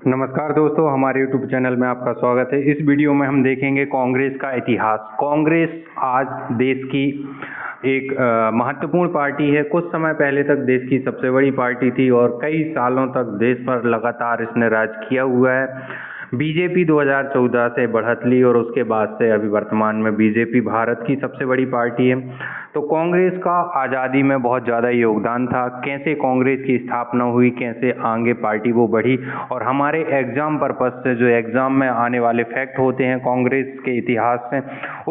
नमस्कार दोस्तों, हमारे YouTube चैनल में आपका स्वागत है। इस वीडियो में हम देखेंगे कांग्रेस का इतिहास। कांग्रेस आज देश की एक महत्वपूर्ण पार्टी है। कुछ समय पहले तक देश की सबसे बड़ी पार्टी थी और कई सालों तक देश पर लगातार इसने राज किया हुआ है। बीजेपी 2014 से बढ़त ली और उसके बाद से अभी वर्तमान में बीजेपी भारत की सबसे बड़ी पार्टी है। तो कांग्रेस का आज़ादी में बहुत ज़्यादा योगदान था। कैसे कांग्रेस की स्थापना हुई, कैसे आगे पार्टी वो बढ़ी, और हमारे एग्जाम पर्पस से जो एग्जाम में आने वाले फैक्ट होते हैं कांग्रेस के इतिहास से,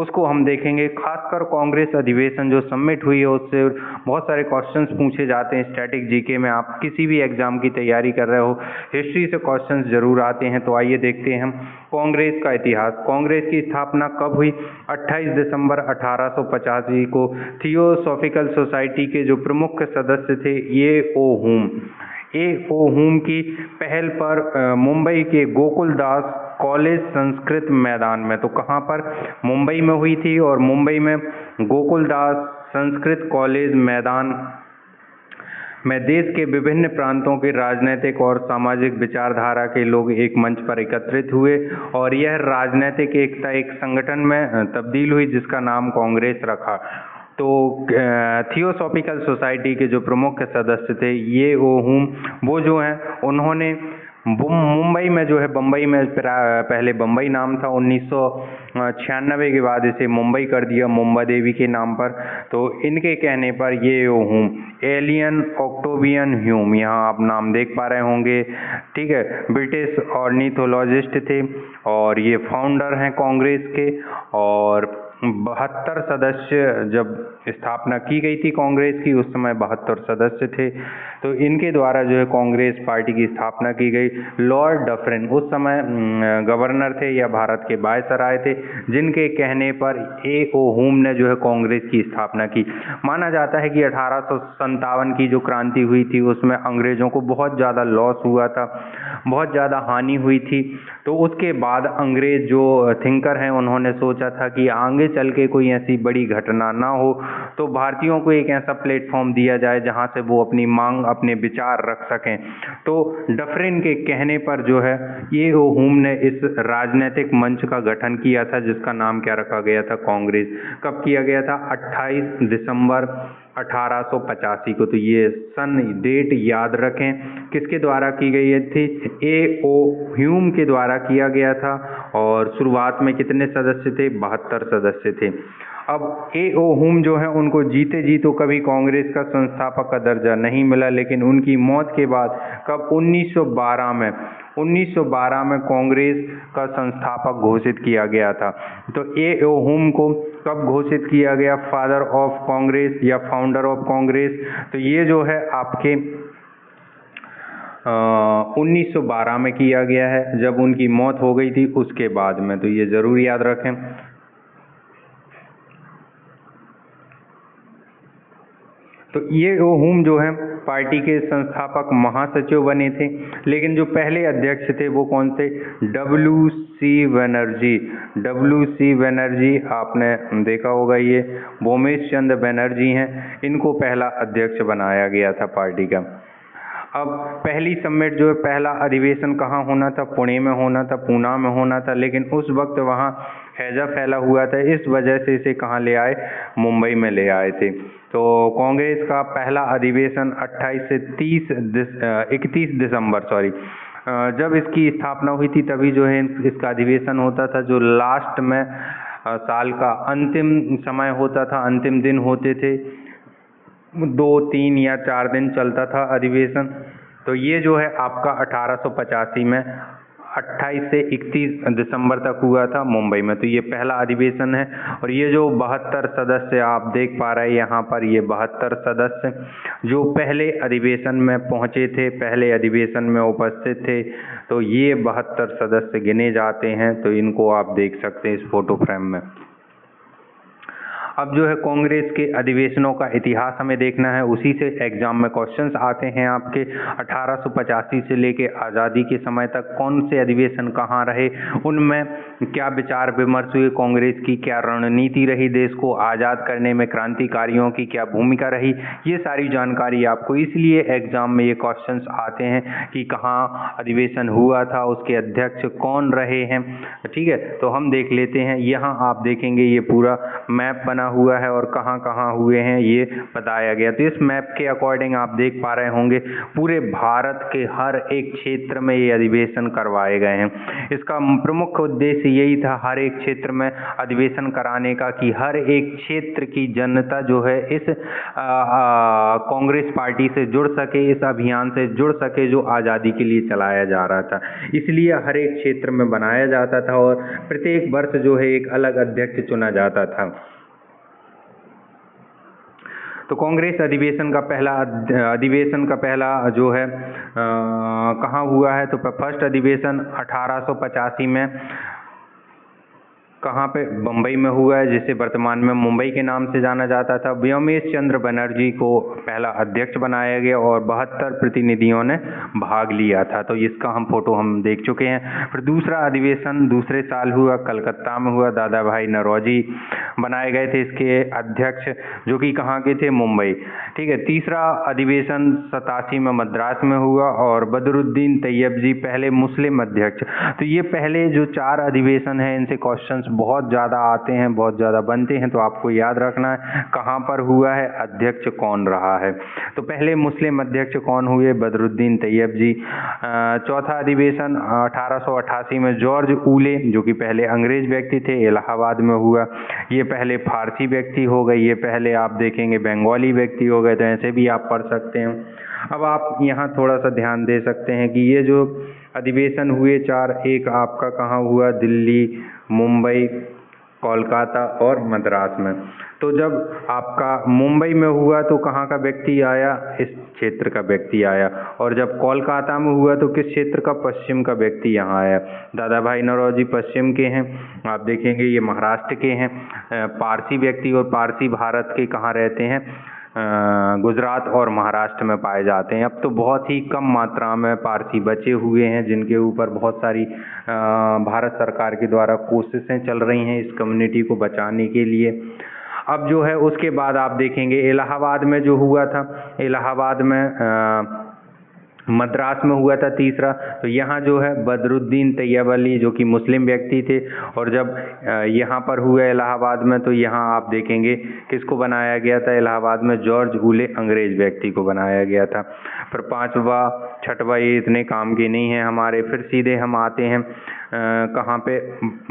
उसको हम देखेंगे। खासकर कांग्रेस अधिवेशन जो सबमिट हुई है उससे बहुत सारे क्वेश्चंस पूछे जाते हैं। स्टैटिक जीके में आप किसी भी एग्जाम की तैयारी कर रहे हो, हिस्ट्री से क्वेश्चंस जरूर आते हैं। तो आइए देखते हैं हम कांग्रेस का इतिहास। कांग्रेस की स्थापना कब हुई? 28 दिसंबर 1885 को थियोसॉफिकल सोसाइटी के जो प्रमुख सदस्य थे ए ओ हुम की पहल पर मुंबई के गोकुलदास कॉलेज संस्कृत मैदान में, तो कहाँ पर? मुंबई में हुई थी और मुंबई में गोकुलदास संस्कृत कॉलेज मैदान में देश के विभिन्न प्रांतों के राजनीतिक और सामाजिक विचारधारा के लोग एक मंच पर एकत्रित हुए और यह राजनीतिक एकता एक संगठन में तब्दील हुई जिसका नाम कांग्रेस रखा। तो थियोसॉफिकल सोसाइटी के जो प्रमुख सदस्य थे ये ओ हुम, वो जो हैं उन्होंने मुंबई में जो है, बम्बई में पहले बम्बई नाम था, 1996 के बाद इसे मुंबई कर दिया मुंबा देवी के नाम पर। तो इनके कहने पर ये ओ हुम, एलियन ऑक्टेवियन ह्यूम, यहाँ आप नाम देख पा रहे होंगे, ठीक है, ब्रिटिश ऑर्निथोलॉजिस्ट थे और ये फाउंडर हैं कांग्रेस के। और 72 सदस्य, जब स्थापना की गई थी कांग्रेस की उस समय 72 सदस्य थे। तो इनके द्वारा जो है कांग्रेस पार्टी की स्थापना की गई। लॉर्ड डफरिन उस समय गवर्नर थे या भारत के वायसराय थे, जिनके कहने पर ए ओ हुम ने जो है कांग्रेस की स्थापना की। माना जाता है कि 1857 की जो क्रांति हुई थी उसमें अंग्रेजों को बहुत ज़्यादा लॉस हुआ था, बहुत ज़्यादा हानि हुई थी। तो उसके बाद अंग्रेज जो थिंकर हैं उन्होंने सोचा था कि आगे चल के कोई ऐसी बड़ी घटना ना हो, तो भारतीयों को एक ऐसा प्लेटफॉर्म दिया जाए जहां से वो अपनी मांग, अपने विचार रख सकें। तो डफरिन के कहने पर जो है ये ओ हुम ने इस राजनीतिक मंच का गठन किया था जिसका नाम क्या रखा गया था? कांग्रेस। कब किया गया था? 28 दिसंबर 1885 को। तो ये सन डेट याद रखें। किसके द्वारा की गई थी? ए ओ ह्यूम के द्वारा किया गया था। और शुरुआत में कितने सदस्य थे? 72 सदस्य थे। अब ए ओ हुम जो है उनको जीते जी तो कभी कांग्रेस का संस्थापक का दर्जा नहीं मिला, लेकिन उनकी मौत के बाद कब? 1912 में कांग्रेस का संस्थापक घोषित किया गया था। तो ए ओ हुम को कब घोषित किया गया फादर ऑफ कांग्रेस या फाउंडर ऑफ कांग्रेस? तो ये जो है आपके 1912 में किया गया है, जब उनकी मौत हो गई थी उसके बाद में। तो ये जरूर याद रखें। तो ये ओ हुम जो है पार्टी के संस्थापक महासचिव बने थे, लेकिन जो पहले अध्यक्ष थे वो कौन थे? W C Banerjee. W C Banerjee, आपने देखा होगा, ये भूमेश चंद्र बनर्जी हैं, इनको पहला अध्यक्ष बनाया गया था पार्टी का। अब पहली समिट जो है, पहला अधिवेशन कहाँ होना था? पुणे में होना था, पूना में होना था, लेकिन उस वक्त वहाँ हैजा फैला हुआ था, इस वजह से इसे कहाँ ले आए? मुंबई में ले आए थे। तो कांग्रेस का पहला अधिवेशन 28 से 31 दिसंबर जब इसकी स्थापना हुई थी तभी जो है इसका अधिवेशन होता था, जो लास्ट में साल का अंतिम समय होता था, अंतिम दिन होते थे, 2, 3 या 4 दिन चलता था अधिवेशन। तो ये जो है आपका 1885 में 28 से 31 दिसंबर तक हुआ था मुंबई में। तो ये पहला अधिवेशन है। और ये जो 72 सदस्य आप देख पा रहे हैं यहाँ पर, ये 72 सदस्य जो पहले अधिवेशन में पहुँचे थे, पहले अधिवेशन में उपस्थित थे, तो ये 72 सदस्य गिने जाते हैं। तो इनको आप देख सकते हैं इस फोटो फ्रेम में। अब जो है कांग्रेस के अधिवेशनों का इतिहास हमें देखना है, उसी से एग्जाम में क्वेश्चंस आते हैं आपके। 1885 से लेके आज़ादी के समय तक कौन से अधिवेशन कहाँ रहे, उनमें क्या विचार विमर्श हुए, कांग्रेस की क्या रणनीति रही, देश को आज़ाद करने में क्रांतिकारियों की क्या भूमिका रही, ये सारी जानकारी आपको इसलिए एग्जाम में ये क्वेश्चंस आते हैं कि कहाँ अधिवेशन हुआ था, उसके अध्यक्ष कौन रहे हैं। ठीक है, तो हम देख लेते हैं। यहाँ आप देखेंगे ये पूरा मैप बना हुआ है और कहाँ कहाँ हुए हैं ये बताया गया। तो इस मैप के अकॉर्डिंग आप देख पा रहे होंगे पूरे भारत के हर एक क्षेत्र में ये अधिवेशन करवाए गए हैं। इसका प्रमुख उद्देश्य यही था हर एक क्षेत्र में अधिवेशन कराने का, कि हर एक क्षेत्र की जनता जो है इस कांग्रेस पार्टी से जुड़ सके, इस अभियान से जुड़ सके जो आज़ादी के लिए चलाया जा रहा था। इसलिए हर एक क्षेत्र में बनाया जाता था और प्रत्येक वर्ष जो है एक अलग अध्यक्ष चुना जाता था। तो कांग्रेस अधिवेशन का पहला जो है कहाँ हुआ है, तो फर्स्ट अधिवेशन 1885 में कहाँ पे, बम्बई में हुआ है, जिसे वर्तमान में मुंबई के नाम से जाना जाता था। व्योमेश चंद्र बनर्जी को पहला अध्यक्ष बनाया गया और 72 प्रतिनिधियों ने भाग लिया था। तो इसका फोटो हम देख चुके हैं। फिर दूसरा अधिवेशन दूसरे साल हुआ, कलकत्ता में हुआ। दादा भाई नौरोजी बनाए गए थे इसके अध्यक्ष, जो कि कहाँ के थे, मुंबई। ठीक है, तीसरा अधिवेशन 87 में मद्रास में हुआ और बदरुद्दीन तैयब जी पहले मुस्लिम अध्यक्ष। तो ये पहले जो 4 अधिवेशन हैं इनसे क्वेश्चंस बहुत ज़्यादा आते हैं, बहुत ज़्यादा बनते हैं, तो आपको याद रखना है कहाँ पर हुआ है, अध्यक्ष कौन रहा है। तो पहले मुस्लिम अध्यक्ष कौन हुए, बदरुद्दीन तैयब जी। चौथा अधिवेशन 1888 में जॉर्ज ऊले, जो कि पहले अंग्रेज व्यक्ति थे, इलाहाबाद में हुआ। ये पहले फारसी व्यक्ति हो गए, ये पहले आप देखेंगे बंगाली व्यक्ति हो गए, तो ऐसे भी आप पढ़ सकते हैं। अब आप यहाँ थोड़ा सा ध्यान दे सकते हैं कि ये जो अधिवेशन हुए 4, एक आपका कहाँ हुआ, दिल्ली, मुंबई, कोलकाता और मद्रास में। तो जब आपका मुंबई में हुआ तो कहाँ का व्यक्ति आया, इस क्षेत्र का व्यक्ति आया। और जब कोलकाता में हुआ तो किस क्षेत्र का, पश्चिम का व्यक्ति यहाँ आया। दादा भाई नौरोजी पश्चिम के हैं, आप देखेंगे ये महाराष्ट्र के हैं। पारसी व्यक्ति और पारसी भारत के कहाँ रहते हैं, गुजरात और महाराष्ट्र में पाए जाते हैं। अब तो बहुत ही कम मात्रा में पारसी बचे हुए हैं, जिनके ऊपर बहुत सारी भारत सरकार के द्वारा कोशिशें चल रही हैं इस कम्युनिटी को बचाने के लिए। अब जो है उसके बाद आप देखेंगे इलाहाबाद में जो हुआ था, इलाहाबाद में मद्रास में हुआ था तीसरा। तो यहाँ जो है बदरुद्दीन तैयब अली, जो कि मुस्लिम व्यक्ति थे, और जब यहाँ पर हुआ इलाहाबाद में तो यहाँ आप देखेंगे किसको बनाया गया था, इलाहाबाद में जॉर्ज ऊले अंग्रेज व्यक्ति को बनाया गया था। फिर 5वां 6वां ये इतने काम के नहीं हैं हमारे। फिर सीधे हम आते हैं कहाँ पे,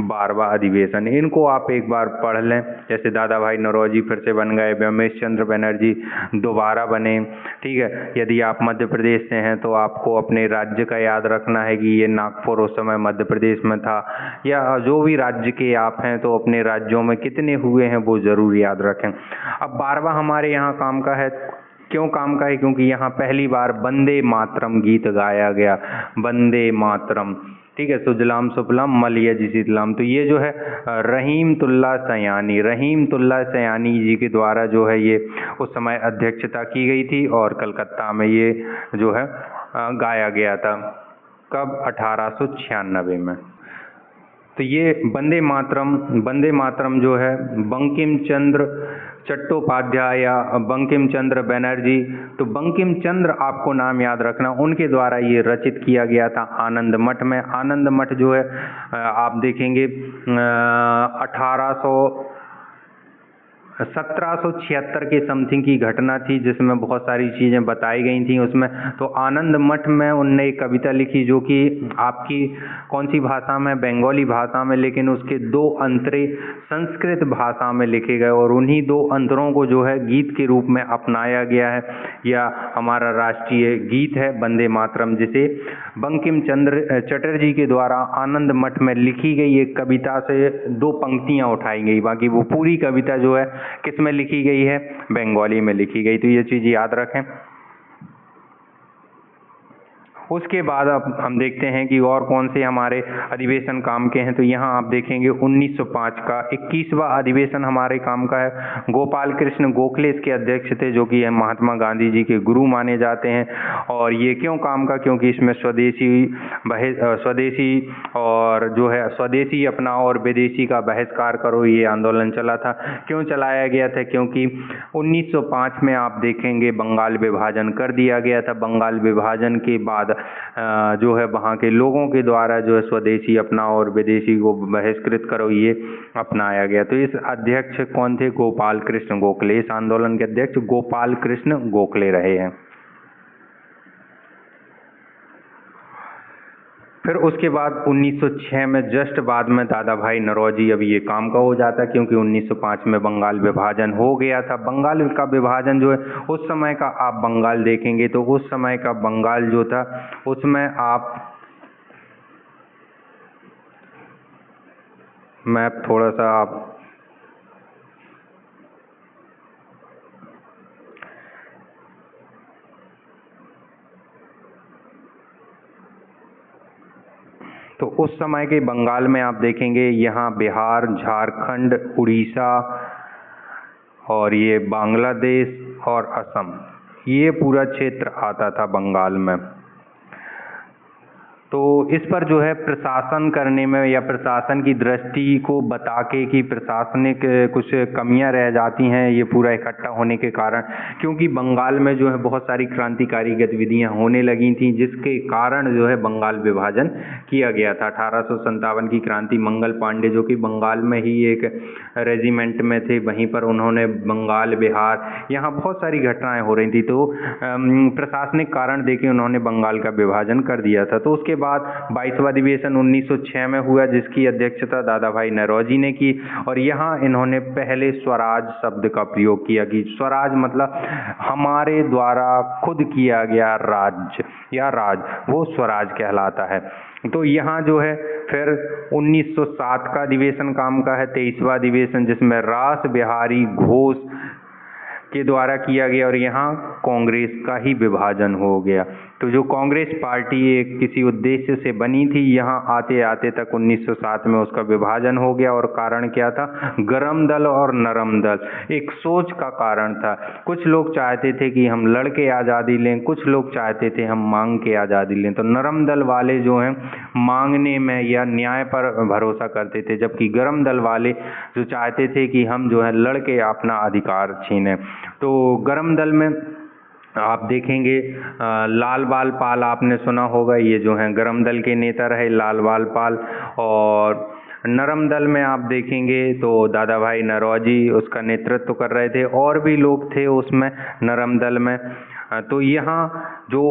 12वां अधिवेशन। इनको आप एक बार पढ़ लें, जैसे दादा भाई नौरोजी फिर से बन गए, व्योमेश चंद्र बनर्जी दोबारा बने। ठीक है, यदि आप मध्य प्रदेश से हैं तो आपको अपने राज्य का याद रखना है कि ये नागपुर उस समय मध्य प्रदेश में था, या जो भी राज्य के आप हैं तो अपने राज्यों में कितने हुए हैं वो ज़रूर याद रखें। अब 12वां हमारे यहाँ काम का है। क्यों काम का है, क्योंकि यहाँ पहली बार वंदे मातरम गीत गाया गया, वंदे मातरम। ठीक है, सुजलाम सुफलाम मलयज शीतलाम। तो ये जो है रहीमतुल्लाह सयानी जी के द्वारा जो है ये उस समय अध्यक्षता की गई थी और कलकत्ता में ये जो है गाया गया था। कब, 1896 में। तो ये वंदे मातरम जो है बंकिम चंद्र चट्टोपाध्याय या बंकिम चंद्र बनर्जी, तो बंकिम चंद्र आपको नाम याद रखना, उनके द्वारा ये रचित किया गया था आनंद मठ में। आनंद मठ जो है आप देखेंगे 1776 के समथिंग की घटना थी, जिसमें बहुत सारी चीज़ें बताई गई थी उसमें। तो आनंद मठ में उनने एक कविता लिखी जो कि आपकी कौन सी भाषा में, बंगाली भाषा में, लेकिन उसके 2 अंतरे संस्कृत भाषा में लिखे गए और उन्हीं 2 अंतरों को जो है गीत के रूप में अपनाया गया है, या हमारा राष्ट्रीय गीत है वंदे मातरम, जिसे बंकिम चंद्र चटर्जी के द्वारा आनंद मठ में लिखी गई एक कविता से 2 पंक्तियां उठाई गई। बाकी वो पूरी कविता जो है किस में लिखी गई है, बंगाली में लिखी गई। तो ये चीज़ याद रखें। उसके बाद अब हम देखते हैं कि और कौन से हमारे अधिवेशन काम के हैं। तो यहाँ आप देखेंगे 1905 का 21वां अधिवेशन हमारे काम का है। गोपाल कृष्ण गोखले इसके अध्यक्ष थे, जो कि महात्मा गांधी जी के गुरु माने जाते हैं। और ये क्यों काम का, क्योंकि इसमें स्वदेशी और जो है स्वदेशी अपनाओ और विदेशी का बहिष्कार करो, ये आंदोलन चला था। क्यों चलाया गया था, क्योंकि 1905 में आप देखेंगे बंगाल विभाजन कर दिया गया था। बंगाल विभाजन के बाद जो है वहाँ के लोगों के द्वारा जो है स्वदेशी अपनाओ और विदेशी को बहिष्कृत करो, ये अपनाया गया। तो इस अध्यक्ष कौन थे? गोपाल कृष्ण गोखले। इस आंदोलन के अध्यक्ष गोपाल कृष्ण गोखले रहे हैं। फिर उसके बाद 1906 में जस्ट बाद में दादा भाई नौरोजी अब ये काम का हो जाता है, क्योंकि 1905 में बंगाल विभाजन हो गया था। बंगाल का विभाजन जो है उस समय का आप बंगाल देखेंगे तो उस समय का बंगाल जो था उसमें आप मैप थोड़ा सा आप तो उस समय के बंगाल में आप देखेंगे यहाँ बिहार, झारखंड, उड़ीसा और ये बांग्लादेश और असम, ये पूरा क्षेत्र आता था बंगाल में। तो इस पर जो है प्रशासन करने में या प्रशासन की दृष्टि को बता के कि प्रशासनिक कुछ कमियां रह जाती हैं ये पूरा इकट्ठा होने के कारण, क्योंकि बंगाल में जो है बहुत सारी क्रांतिकारी गतिविधियां होने लगी थी, जिसके कारण जो है बंगाल विभाजन किया गया था। 1857 की क्रांति, मंगल पांडे जो कि बंगाल में ही एक रेजिमेंट में थे, वहीं पर उन्होंने बंगाल, बिहार, यहाँ बहुत सारी घटनाएं हो रही थी। तो प्रशासनिक कारण देके उन्होंने बंगाल का विभाजन कर दिया था। तो उसके बाद 22वां अधिवेशन 1906 में हुआ, जिसकी अध्यक्षता दादा भाई नौरोजी ने की। और यहाँ इन्होंने पहले स्वराज शब्द का प्रयोग किया कि स्वराज मतलब हमारे द्वारा खुद किया गया राज्य या राज, वो स्वराज कहलाता है। तो यहाँ जो है फिर 1907 का अधिवेशन काम का है, 23वां अधिवेशन, जिसमें रास बिहारी घोष के द्वारा किया गया और यहाँ कांग्रेस का ही विभाजन हो गया। तो जो कांग्रेस पार्टी एक किसी उद्देश्य से बनी थी, यहाँ आते आते तक 1907 में उसका विभाजन हो गया। और कारण क्या था? गरम दल और नरम दल, एक सोच का कारण था। कुछ लोग चाहते थे कि हम लड़ के आज़ादी लें, कुछ लोग चाहते थे हम मांग के आज़ादी लें। तो नरम दल वाले जो हैं मांगने में या न्याय पर भरोसा करते थे, जबकि गरम दल वाले जो चाहते थे कि हम जो है लड़ के अपना अधिकार छीनें। तो गरम दल में आप देखेंगे लाल बाल पाल, आपने सुना होगा, ये जो हैं गरम दल के नेता रहे लाल बाल पाल। और नरम दल में आप देखेंगे तो दादा भाई नौरोजी उसका नेतृत्व कर रहे थे, और भी लोग थे उसमें नरम दल में। तो यहाँ जो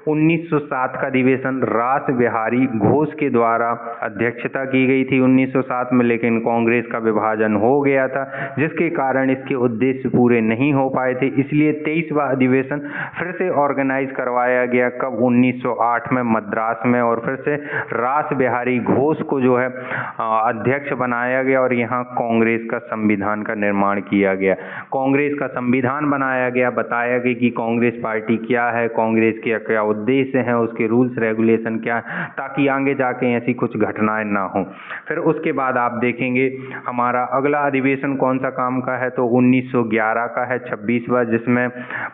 1907 का अधिवेशन रास बिहारी घोष के द्वारा अध्यक्षता की गई थी 1907 में, लेकिन कांग्रेस का विभाजन हो गया था, जिसके कारण इसके उद्देश्य पूरे नहीं हो पाए थे। इसलिए 23वां अधिवेशन फिर से ऑर्गेनाइज करवाया गया, कब? 1908 में मद्रास में। और फिर से रास बिहारी घोष को जो है अध्यक्ष बनाया गया और यहाँ कांग्रेस का संविधान का निर्माण किया गया। कांग्रेस का संविधान बनाया गया, बताया गया कि कांग्रेस पार्टी क्या है, कांग्रेस के क्या उद्देश्य हैं, उसके रूल्स रेगुलेशन क्या है, ताकि आगे जाके ऐसी कुछ घटनाएं ना हो। फिर उसके बाद आप देखेंगे हमारा अगला अधिवेशन कौन सा काम का है, तो 1911 का है, 26वां, जिसमें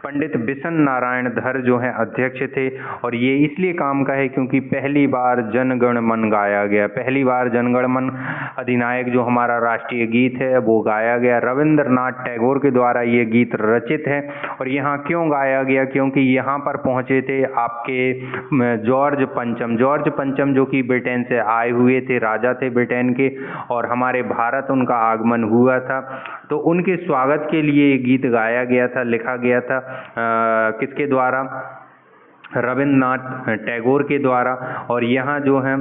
पंडित बिशन नारायण धर जो हैं अध्यक्ष थे। और ये इसलिए काम का है क्योंकि पहली बार जन गण मन गाया गया, पहली बार जन गण मन अधिनायक जो हमारा राष्ट्रीय गीत है वो गाया गया। रविंद्रनाथ टैगोर के द्वारा ये गीत रचित है। और यहाँ क्यों गाया गया? क्योंकि यहाँ पर पहुँचे थे आपके जॉर्ज पंचम जो कि ब्रिटेन से आए हुए थे, राजा थे ब्रिटेन के, और हमारे भारत उनका आगमन हुआ था। तो उनके स्वागत के लिए ये गीत गाया गया था, लिखा गया था किसके द्वारा? रविंद्रनाथ टैगोर के द्वारा। और यहाँ जो है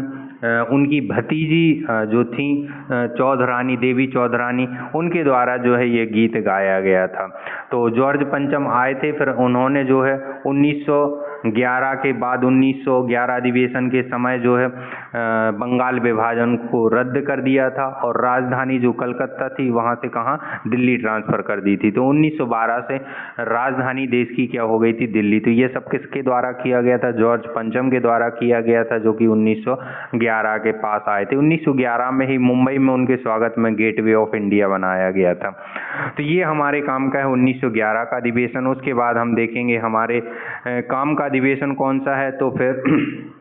उनकी भतीजी जो थी चौधरानी, देवी चौधरानी, उनके द्वारा जो है ये गीत गाया गया था। तो जॉर्ज पंचम आए थे, फिर उन्होंने जो है 1911 के बाद 1911 अधिवेशन के समय जो है बंगाल विभाजन को रद्द कर दिया था और राजधानी जो कलकत्ता थी वहाँ से कहाँ, दिल्ली ट्रांसफ़र कर दी थी। तो 1912 से राजधानी देश की क्या हो गई थी, दिल्ली। तो ये सब किसके द्वारा किया गया था, जॉर्ज पंचम के द्वारा किया गया था, जो कि 1911 के पास आए थे। 1911 में ही मुंबई में उनके स्वागत में गेटवे ऑफ इंडिया बनाया गया था। तो ये हमारे काम का है 1911 का अधिवेशन। उसके बाद हम देखेंगे हमारे काम का अधिवेशन कौन सा है, तो फिर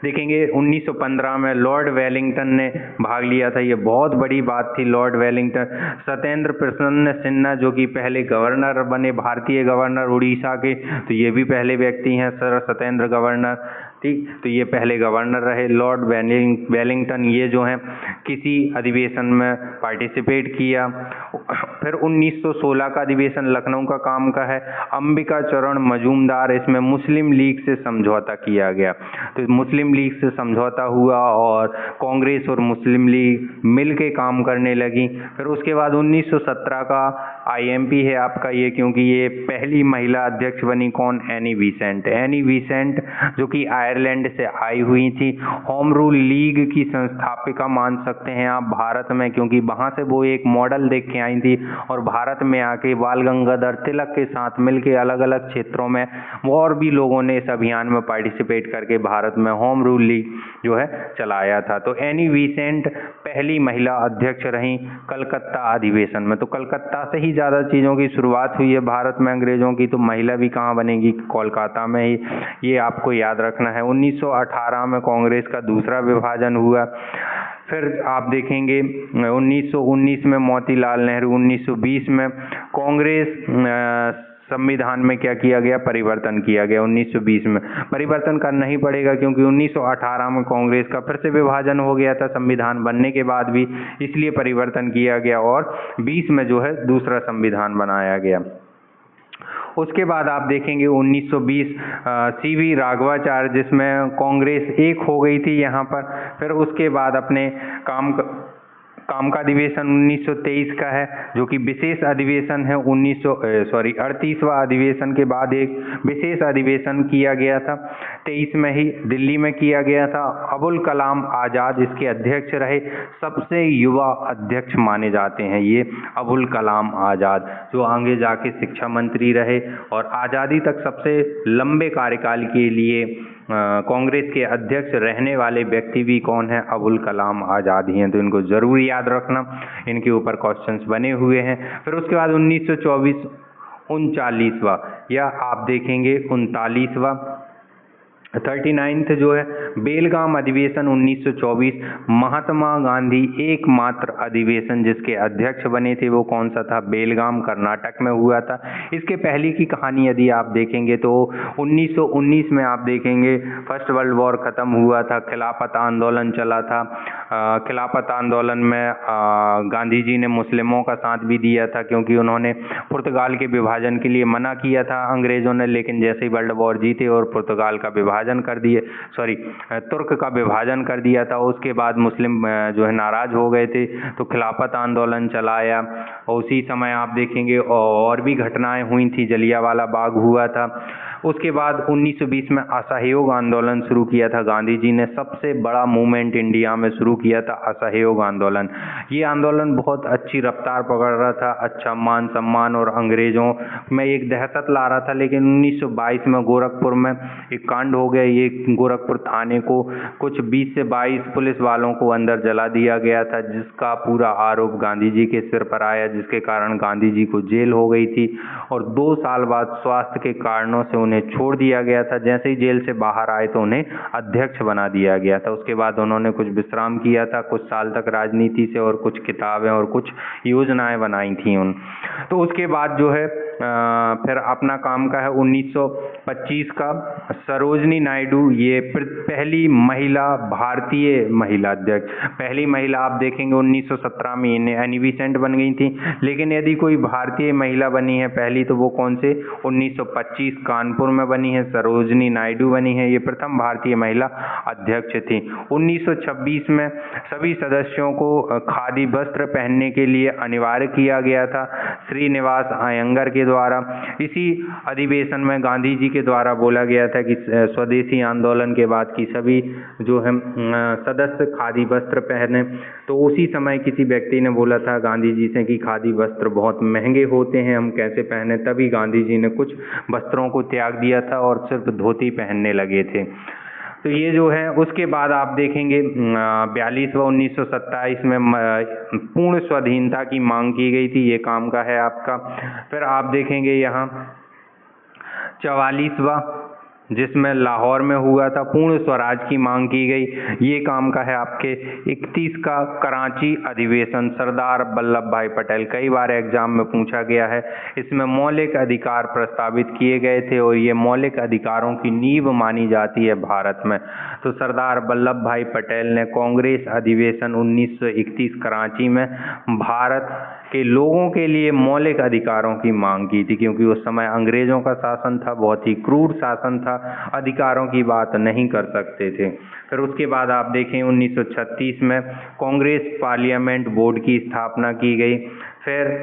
देखेंगे 1915 में लॉर्ड वेलिंगटन ने भाग लिया था। ये बहुत बड़ी बात थी। लॉर्ड वेलिंगटन, सत्येंद्र प्रसन्न सिन्हा जो कि पहले गवर्नर बने, भारतीय गवर्नर उड़ीसा के, तो ये भी पहले व्यक्ति हैं सर सत्येंद्र गवर्नर, ठीक। तो ये पहले गवर्नर रहे लॉर्ड वेलिंगटन। ये जो हैं किसी अधिवेशन में पार्टिसिपेट किया। फिर 1916 का अधिवेशन लखनऊ का काम का है। अंबिका चरण मजूमदार, इसमें मुस्लिम लीग से समझौता किया गया। तो मुस्लिम लीग से समझौता हुआ और कांग्रेस और मुस्लिम लीग मिल के काम करने लगी। फिर उसके बाद 1917 का IMP है आपका ये, क्योंकि ये पहली महिला अध्यक्ष बनी, कौन, एनी बेसेंट। एनी बेसेंट जो कि आयरलैंड से आई हुई थी। होम रूल लीग की संस्थापिका मान सकते हैं आप भारत में, क्योंकि वहाँ से वो एक मॉडल देख के आई थी और भारत में आके बाल गंगाधर तिलक के साथ मिलके अलग अलग क्षेत्रों में और भी लोगों ने इस अभियान में पार्टिसिपेट करके भारत में होम रूल लीग जो है चलाया था। तो एनी बेसेंट पहली महिला अध्यक्ष रहीं कलकत्ता अधिवेशन में। तो कलकत्ता से ही ज़्यादा चीज़ों की शुरुआत हुई है भारत में अंग्रेज़ों की। तो महिला भी कहाँ बनेगी, कोलकाता में ही, ये आपको याद रखना है। 1918 में कांग्रेस का दूसरा विभाजन हुआ। फिर आप देखेंगे 1919 में मोतीलाल नेहरू, 1920 में कांग्रेस संविधान में क्या किया गया, परिवर्तन किया गया। 1920 में परिवर्तन करना ही पड़ेगा, क्योंकि 1918 में कांग्रेस का फिर से विभाजन हो गया था संविधान बनने के बाद भी, इसलिए परिवर्तन किया गया और 20 में जो है दूसरा संविधान बनाया गया। उसके बाद आप देखेंगे 1920 CV राघवाचार्य, जिसमें कांग्रेस एक हो गई थी यहाँ पर। फिर उसके बाद अपने काम का अधिवेशन 1923 का है, जो कि विशेष अधिवेशन है। 38वां अधिवेशन के बाद एक विशेष अधिवेशन किया गया था, 23 में ही दिल्ली में किया गया था। अबुल कलाम आज़ाद इसके अध्यक्ष रहे, सबसे युवा अध्यक्ष माने जाते हैं ये अबुल कलाम आज़ाद, जो आगे जाके शिक्षा मंत्री रहे और आज़ादी तक सबसे लंबे कार्यकाल के लिए कांग्रेस के अध्यक्ष रहने वाले व्यक्ति भी कौन है, अबुल कलाम आज़ाद ही हैं। तो इनको ज़रूर याद रखना, इनके ऊपर क्वेश्चंस बने हुए हैं। फिर उसके बाद 1924 39वां, या आप देखेंगे 39वां 39th जो है बेलगाम अधिवेशन 1924, महात्मा गांधी एकमात्र अधिवेशन जिसके अध्यक्ष बने थे वो कौन सा था, बेलगाम कर्नाटक में हुआ था। इसके पहले की कहानी यदि आप देखेंगे तो 1919 में आप देखेंगे फर्स्ट वर्ल्ड वॉर ख़त्म हुआ था, खिलाफत आंदोलन चला था। खिलाफत आंदोलन में गांधी जी ने मुस्लिमों का साथ भी दिया था, क्योंकि उन्होंने पुर्तगाल के विभाजन के लिए मना किया था अंग्रेज़ों ने, लेकिन जैसे ही वर्ल्ड वॉर जीते और पुर्तगाल का तुर्क का विभाजन कर दिया था, उसके बाद मुस्लिम जो है नाराज हो गए थे, तो खिलाफत आंदोलन चलाया। और उसी समय आप देखेंगे और भी घटनाएं हुई थी, जलियांवाला बाग हुआ था। उसके बाद 1920 में असहयोग आंदोलन शुरू किया था गांधी जी ने, सबसे बड़ा मूवमेंट इंडिया में शुरू किया था असहयोग आंदोलन। ये आंदोलन बहुत अच्छी रफ्तार पकड़ रहा था, अच्छा मान सम्मान और अंग्रेज़ों में एक दहशत ला रहा था। लेकिन 1922 में गोरखपुर में एक कांड हो गया। ये गोरखपुर थाने को कुछ 20 से 22 पुलिस वालों को अंदर जला दिया गया था, जिसका पूरा आरोप गांधी जी के सिर पर आया, जिसके कारण गांधी जी को जेल हो गई थी और 2 साल बाद स्वास्थ्य के कारणों से उन्हें छोड़ दिया गया था। जैसे ही जेल से बाहर आए तो उन्हें अध्यक्ष बना दिया गया था। उसके बाद उन्होंने कुछ विश्राम किया था, कुछ साल तक राजनीति से, और कुछ किताबें और कुछ योजनाएं बनाई थी उन। तो उसके बाद जो है फिर अपना काम का है 1925 का सरोजनी नायडू, ये पहली महिला भारतीय महिला अध्यक्ष, पहली महिला आप देखेंगे 1917 में एनी बेसेंट बन गई थी। लेकिन यदि कोई भारतीय महिला बनी है पहली तो वो कौन से, 1925 कानपुर कानपुर में बनी है, सरोजनी नायडू बनी है, ये प्रथम भारतीय महिला अध्यक्ष थी। 1926 में सभी सदस्यों को खादी वस्त्र पहनने के लिए अनिवार्य किया गया था श्रीनिवास अयंगर के द्वारा। इसी अधिवेशन में गांधी जी के द्वारा बोला गया था कि स्वदेशी आंदोलन के बाद की सभी जो है सदस्य खादी वस्त्र पहने। तो उसी समय किसी व्यक्ति ने बोला था गांधी जी से कि खादी वस्त्र बहुत महंगे होते हैं, हम कैसे पहने, तभी गांधी जी ने कुछ वस्त्रों को त्याग दिया था और सिर्फ धोती पहनने लगे थे। तो ये जो है उसके बाद आप देखेंगे 42 व 1927 में पूर्ण स्वाधीनता की मांग की गई थी, ये काम का है आपका। फिर आप देखेंगे यहाँ 44वां जिसमें लाहौर में हुआ था पूर्ण स्वराज की मांग की गई, ये काम का है आपके। 31 का कराची अधिवेशन सरदार वल्लभ भाई पटेल, कई बार एग्जाम में पूछा गया है। इसमें मौलिक अधिकार प्रस्तावित किए गए थे और ये मौलिक अधिकारों की नींव मानी जाती है भारत में। तो सरदार वल्लभ भाई पटेल ने कांग्रेस अधिवेशन 1931 कराची में भारत के लोगों के लिए मौलिक अधिकारों की मांग की थी, क्योंकि उस समय अंग्रेजों का शासन था, बहुत ही क्रूर शासन था, अधिकारों की बात नहीं कर सकते थे। फिर उसके बाद आप देखें 1936 में कांग्रेस पार्लियामेंट बोर्ड की स्थापना की गई। फिर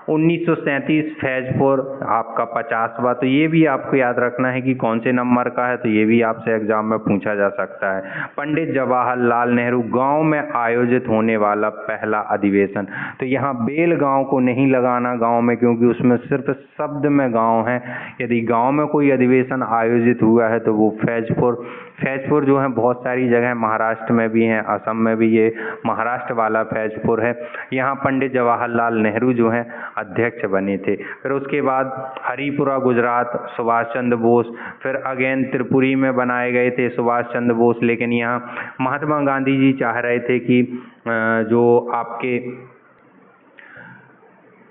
1937 फैजपुर आपका 50वां, तो ये भी आपको याद रखना है कि कौन से नंबर का है, तो ये भी आपसे एग्जाम में पूछा जा सकता है। पंडित जवाहरलाल नेहरू गांव में आयोजित होने वाला पहला अधिवेशन, तो यहाँ बेल गांव को नहीं लगाना गांव में, क्योंकि उसमें सिर्फ शब्द में गांव है। यदि गांव में कोई अधिवेशन आयोजित हुआ है तो वो फैजपुर जो है बहुत सारी जगह महाराष्ट्र में भी हैं, असम में भी, ये महाराष्ट्र वाला फैजपुर है। यहाँ पंडित जवाहरलाल नेहरू जो हैं अध्यक्ष बने थे। फिर उसके बाद हरिपुरा गुजरात सुभाष चंद्र बोस, फिर अगेन त्रिपुरी में बनाए गए थे सुभाष चंद्र बोस, लेकिन यहाँ महात्मा गांधी जी चाह रहे थे कि जो आपके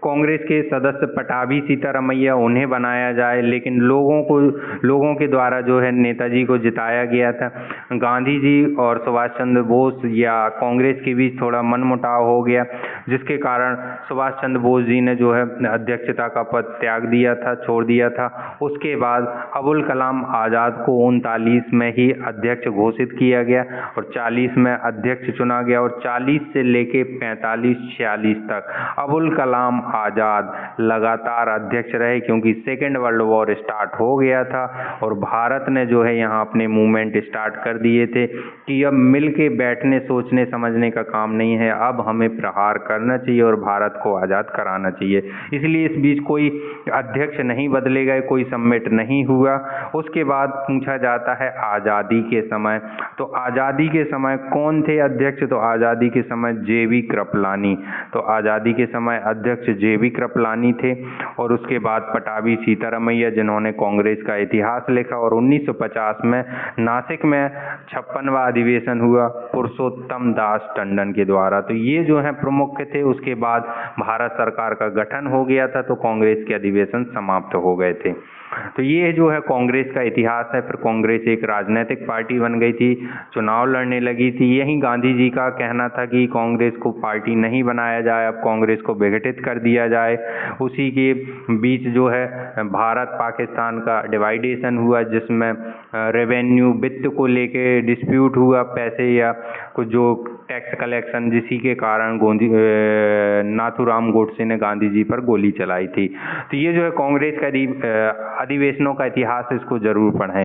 कांग्रेस के सदस्य पटाभी सीतारमैया उन्हें बनाया जाए, लेकिन लोगों के द्वारा जो है नेताजी को जिताया गया था। गांधी जी और सुभाष चंद्र बोस या कांग्रेस के बीच थोड़ा मनमुटाव हो गया, जिसके कारण सुभाष चंद्र बोस जी ने जो है अध्यक्षता का पद त्याग दिया था, छोड़ दिया था। उसके बाद अबुल कलाम आज़ाद को 39 में ही अध्यक्ष घोषित किया गया और 40 में अध्यक्ष चुना गया, और 40 से लेके 45-46 तक अबुल कलाम आज़ाद लगातार अध्यक्ष रहे, क्योंकि सेकेंड वर्ल्ड वॉर स्टार्ट हो गया था और भारत ने जो है यहाँ अपने मूवमेंट स्टार्ट कर दिए थे कि अब मिल के बैठने सोचने समझने का काम नहीं है, अब हमें प्रहार करना चाहिए और भारत को आज़ाद कराना चाहिए। इसलिए इस बीच कोई अध्यक्ष नहीं बदले गए, कोई समिट नहीं हुआ। उसके बाद पूछा जाता है आज़ादी के समय, तो आज़ादी के समय कौन थे अध्यक्ष, तो आज़ादी के समय जेबी कृपलानी, तो आज़ादी के समय अध्यक्ष जेबी कृपलानी थे। और उसके बाद पटाभी सीतारमैया जिन्होंने कांग्रेस का इतिहास लिखा, और 1950 में नासिक में 56वां अधिवेशन हुआ पुरुषोत्तम दास टंडन के द्वारा। तो ये जो है प्रमुख थे। उसके बाद भारत सरकार का गठन हो गया था, तो कांग्रेस के अधिवेशन समाप्त हो गए थे। तो ये जो है कांग्रेस का इतिहास है। फिर कांग्रेस एक राजनीतिक पार्टी बन गई थी, चुनाव लड़ने लगी थी। यही गांधी जी का कहना था कि कांग्रेस को पार्टी नहीं बनाया जाए, अब कांग्रेस को विघटित कर दिया जाए। उसी के बीच जो है भारत पाकिस्तान का डिवाइडेशन हुआ, जिसमें रेवेन्यू वित्त को लेके डिस्प्यूट हुआ, पैसे या कुछ जो टैक्स कलेक्शन, जिसी के कारण नाथूराम गोडसे ने गांधी जी पर गोली चलाई थी। तो ये जो है कांग्रेस का अधिवेशनों का इतिहास, इसको जरूर पढ़ें।